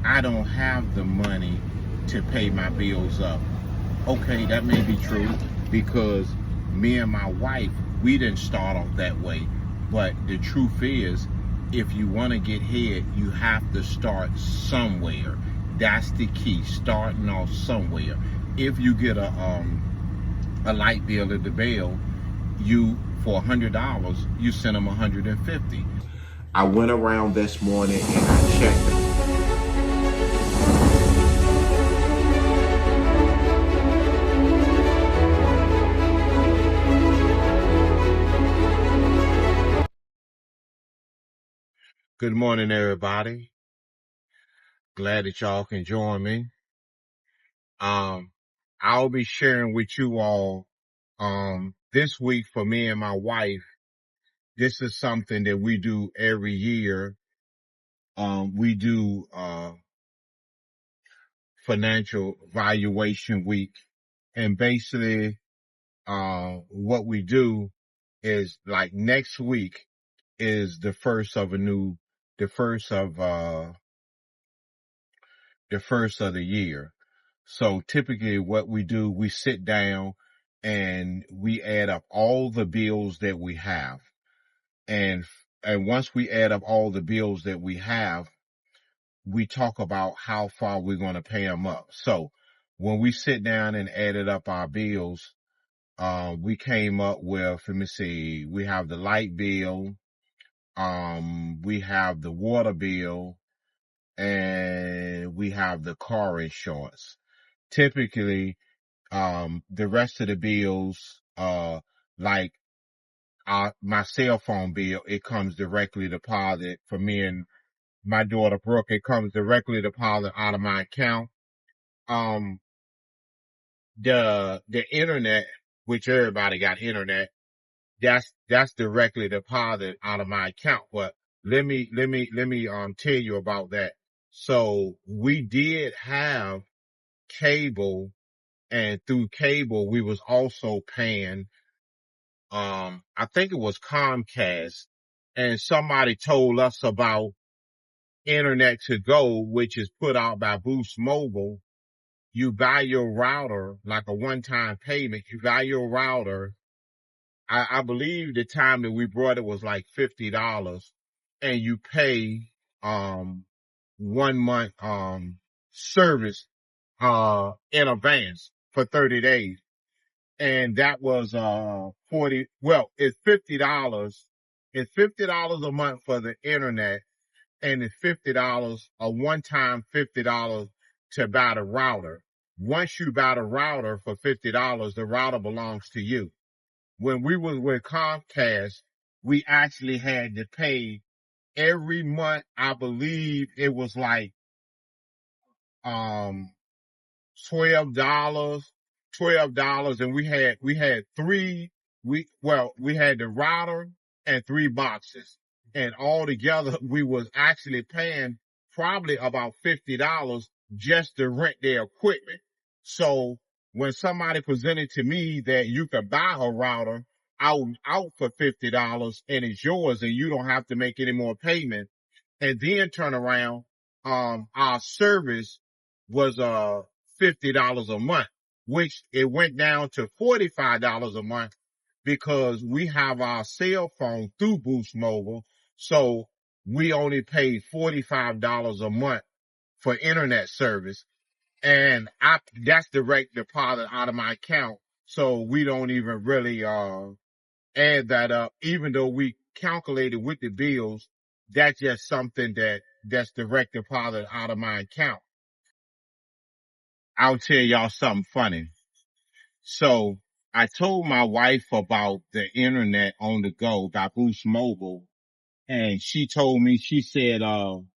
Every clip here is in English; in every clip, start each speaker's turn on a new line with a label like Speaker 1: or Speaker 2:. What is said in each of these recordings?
Speaker 1: I don't have the money to pay my bills up. Okay, that may be true because me and my wife, we didn't start off that way. But the truth is, if you want to get ahead, you have to start somewhere. That's the key, starting off somewhere. If you get a light bill at the bill, you for $100, you send them 150. I went around this morning and I checked. Good morning, everybody. Glad that y'all can join me. I'll be sharing with you all this week for me and my wife. This is something that we do every year. We do financial valuation week, and basically what we do is like next week is the first of the first of the year. So typically what we do, we sit down and we add up all the bills that we have. And once we add up all the bills that we have, we talk about how far we're going to pay them up. So when we sit down and added up our bills, we came up with, let me see, we have the light bill, we have the water bill, and we have the car insurance. Typically, the rest of the bills, like my cell phone bill, it comes directly deposited for me and my daughter Brooke. It comes directly deposited out of my account. Um, the internet, which everybody got internet, that's directly deposited out of my account. But let me tell you about that. So we did have cable, and through cable we was also paying I think it was Comcast, and somebody told us about Internet to Go, which is put out by Boost Mobile. You buy your router like a one-time payment. You buy your router. I believe the time that we brought it was like $50, and you pay 1 month service in advance for 30 days. And that was 40, well, it's $50. It's $50 a month for the internet, and it's $50, a one-time $50 to buy the router. Once you buy the router for $50, the router belongs to you. When we was with Comcast, we actually had to pay every month. I believe it was like um $12, $12, and we had we had the router and three boxes, and all together we was actually paying probably about $50 just to rent their equipment. So when somebody presented to me that you could buy a router out for $50 and it's yours and you don't have to make any more payment, and then turn around, our service was $50 a month, which it went down to $45 a month because we have our cell phone through Boost Mobile. So we only paid $45 a month for internet service. And that's direct deposit out of my account. So we don't even really, add that up, even though we calculated with the bills. That's just something that's direct deposit out of my account. I'll tell y'all something funny. So I told my wife about the internet on the go by Boost Mobile, and she told me, she said, no,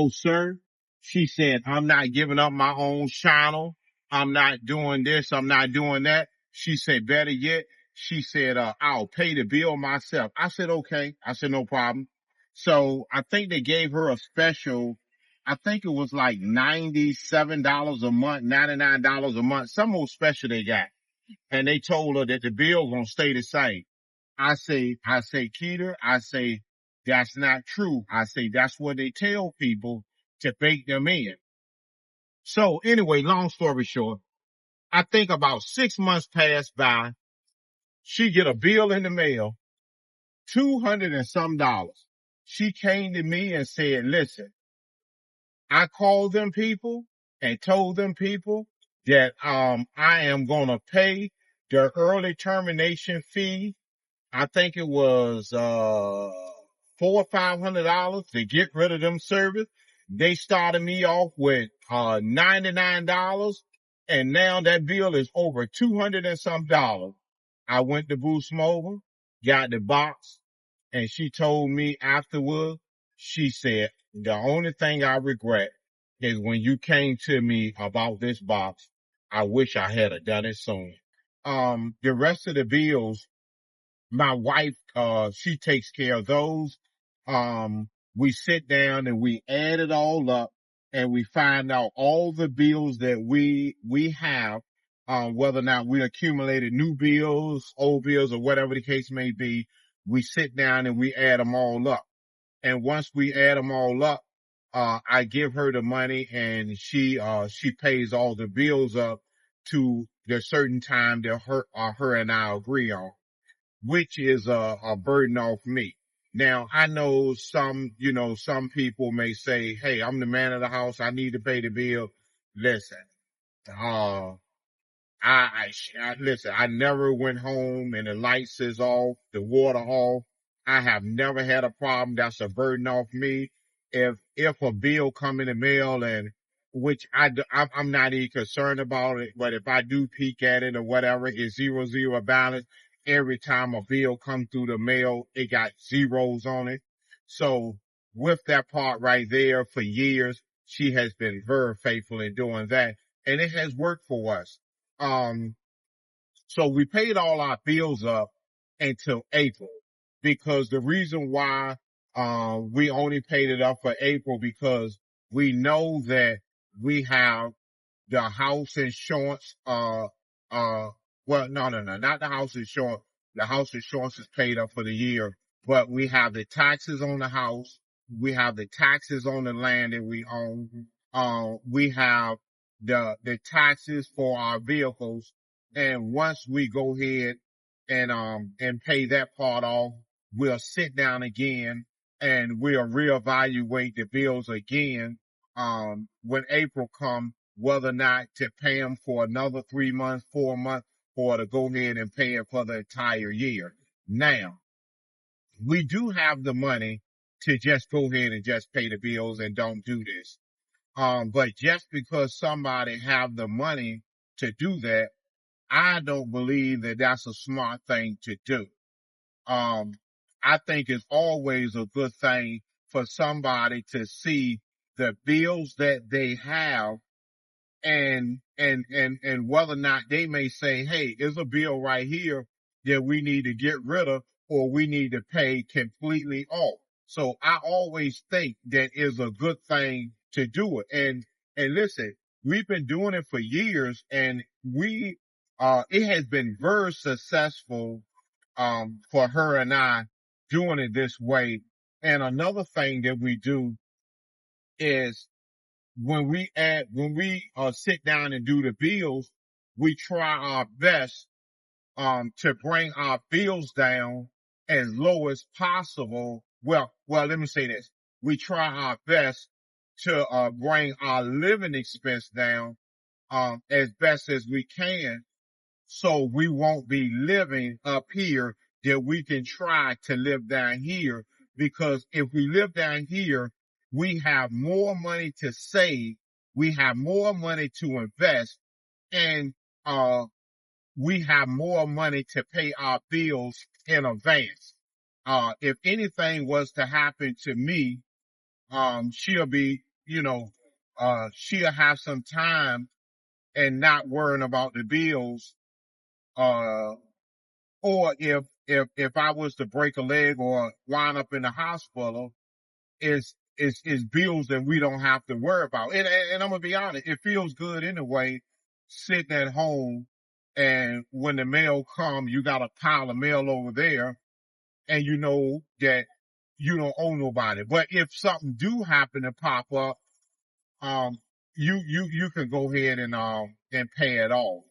Speaker 1: sir. She said, I'm not giving up my own channel. I'm not doing this. I'm not doing that. She said, better yet, she said, I'll pay the bill myself. I said, okay. I said, no problem. So I think they gave her a special. I think it was like $97 a month, $99 a month, some old special they got. And they told her that the bill gonna stay the same. I say, Keita, I say, that's not true. I say, that's what they tell people to bake them in. So anyway, long story short, I think about 6 months passed by. She get a bill in the mail, 200 and some dollars. She came to me and said, listen, I called them people and told them people that, I am going to pay their early termination fee. I think it was, $400 or $500 to get rid of them service. They started me off with, $99, and now that bill is over 200 and some dollars. I went to Boost Mobile, got the box, and she told me afterwards, she said, the only thing I regret is when you came to me about this box, I wish I had done it sooner. The rest of the bills, my wife, she takes care of those. We sit down and we add it all up and we find out all the bills that we have, whether or not we accumulated new bills, old bills, or whatever the case may be. We sit down and we add them all up. And once we add them all up, I give her the money and she pays all the bills up to the certain time that her and I agree on, which is a burden off me. Now, I know some people may say, hey, I'm the man of the house. I need to pay the bill. Listen, uh, listen, I never went home and the lights is off, the water off. I have never had a problem. That's a burden off me. If a bill come in the mail and which I'm not even concerned about it, but if I do peek at it or whatever, it's 0 balance. Every time a bill come through the mail, it got zeros on it. So with that part right there for years, she has been very faithful in doing that. And it has worked for us. Um, so we paid all our bills up until April because the reason why, we only paid it up for April because we know that we have the house insurance, well, no, not the house insurance. The house insurance is paid up for the year, but we have the taxes on the house. We have the taxes on the land that we own. We have the taxes for our vehicles. And once we go ahead and pay that part off, we'll sit down again and we'll reevaluate the bills again, when April comes, whether or not to pay them for another 3 months, 4 months, or to go ahead and pay it for the entire year. Now, we do have the money to just go ahead and just pay the bills and don't do this. But just because somebody have the money to do that, I don't believe that that's a smart thing to do. Um, I think it's always a good thing for somebody to see the bills that they have and whether or not they may say, hey, there's a bill right here that we need to get rid of or we need to pay completely off. So I always think that is a good thing to do it. And listen, we've been doing it for years and it has been very successful, for her and I doing it this way. And another thing that we do is when we sit down and do the bills, we try our best to bring our bills down as low as possible. Well, let me say this. We try our best to bring our living expense down as best as we can so we won't be living up here, that we can try to live down here. Because if we live down here, we have more money to save, we have more money to invest, and we have more money to pay our bills in advance. If anything was to happen to me, she'll be, she'll have some time and not worrying about the bills. Uh, or if I was to break a leg or wind up in the hospital, is bills that we don't have to worry about. And I'm gonna be honest, it feels good anyway, sitting at home, and when the mail comes, you got a pile of mail over there, and you know that you don't owe nobody. But if something do happen to pop up, um, you can go ahead and pay it off.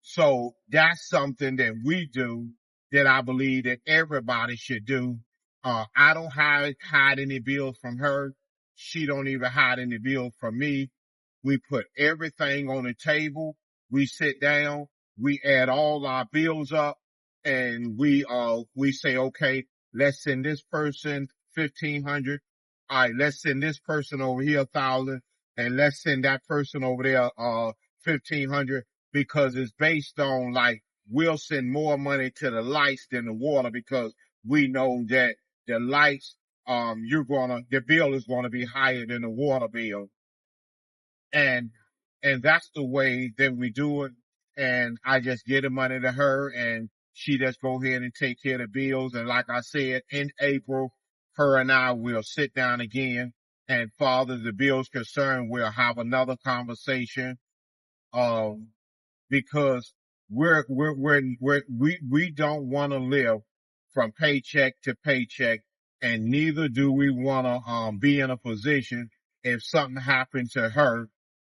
Speaker 1: So that's something that we do that I believe that everybody should do. I don't hide any bills from her. She don't even hide any bills from me. We put everything on the table. We sit down. We add all our bills up, and we say, okay, let's send this person 1,500. All right, let's send this person over here 1,000, and let's send that person over there 1,500, because it's based on, like, we'll send more money to the lights than the water, because we know that the lights, the bill is gonna be higher than the water bill. And that's the way that we do it. And I just get the money to her, and she just go ahead and take care of the bills. And like I said, in April, her and I will sit down again, and father the bills concerned, we'll have another conversation. Um, because we don't want to live from paycheck to paycheck, and neither do we want to be in a position, if something happened to her,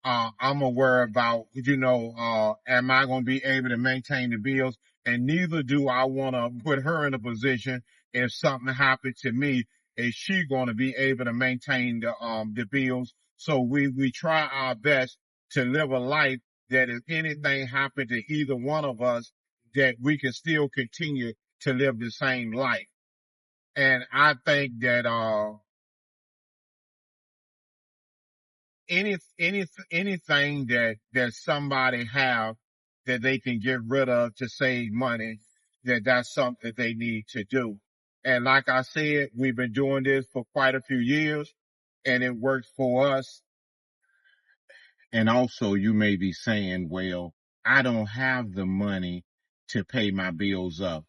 Speaker 1: I'm aware about, am I going to be able to maintain the bills? And neither do I want to put her in a position, if something happened to me, is she going to be able to maintain the bills? So we try our best to live a life that if anything happened to either one of us, that we can still continue to live the same life. And I think that, anything that somebody have that they can get rid of to save money, that's something they need to do. And like I said, we've been doing this for quite a few years, and it works for us. And also, you may be saying, well, I don't have the money to pay my bills up.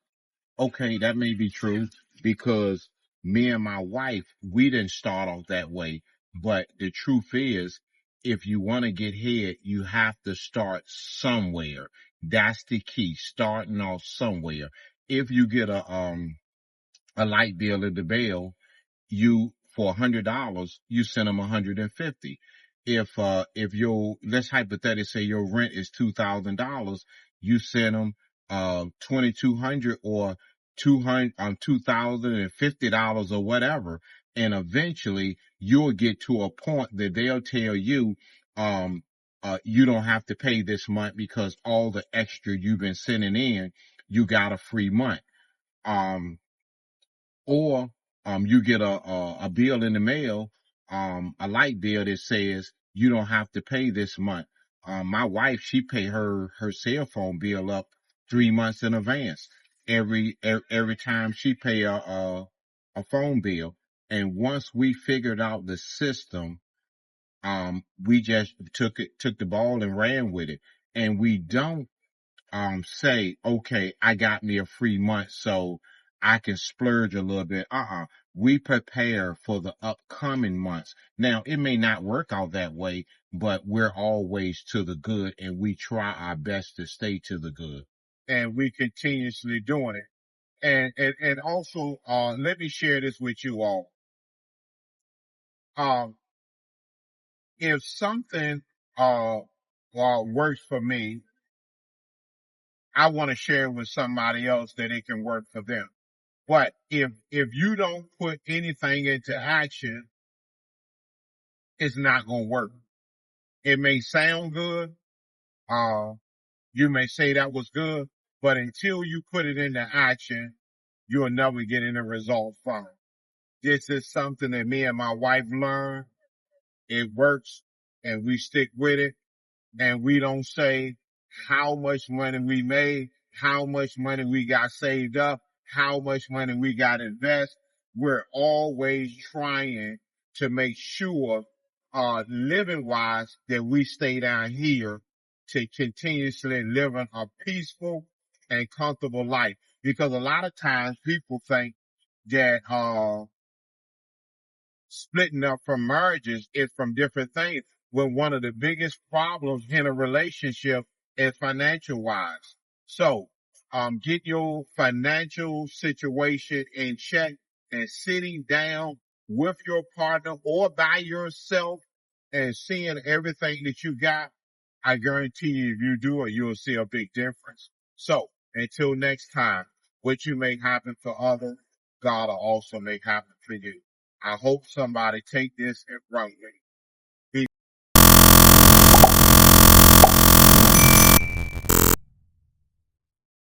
Speaker 1: Okay, that may be true, because me and my wife, we didn't start off that way. But the truth is, if you want to get ahead, you have to start somewhere. That's the key, starting off somewhere. If you get a light bill at the bill, you, for $100, you send them 150. If your, let's hypothetically say your rent is $2,000, you send them 2,200 or 200 $2,050 or whatever. And eventually you'll get to a point that they'll tell you, you don't have to pay this month, because all the extra you've been sending in, you got a free month. Um, or you get a bill in the mail, a light bill that says you don't have to pay this month. My wife, she pay her cell phone bill up 3 months in advance every time she pay a phone bill. And once we figured out the system, we just took the ball and ran with it. And we don't say, okay, I got me a free month so I can splurge a little bit. We prepare for the upcoming months. Now, it may not work out that way, but we're always to the good, and we try our best to stay to the good. And we continuously doing it. And also, let me share this with you all. Um, if something, works for me, I want to share it with somebody else that it can work for them. But if you don't put anything into action, it's not going to work. It may sound good. Uh, you may say that was good, but until you put it into action, you'll never get any result from it. This is something that me and my wife learned. It works, and we stick with it. And we don't say how much money we made, how much money we got saved up, how much money we got invest. We're always trying to make sure, living wise, that we stay down here to continuously living a peaceful and comfortable life. Because a lot of times people think that, splitting up from marriages is from different things, when one of the biggest problems in a relationship is financial wise. So, get your financial situation in check, and sitting down with your partner or by yourself and seeing everything that you got, I guarantee you, if you do it, you'll see a big difference. So until next time, what you make happen for others, God will also make happen for you. I hope somebody take this and run with it.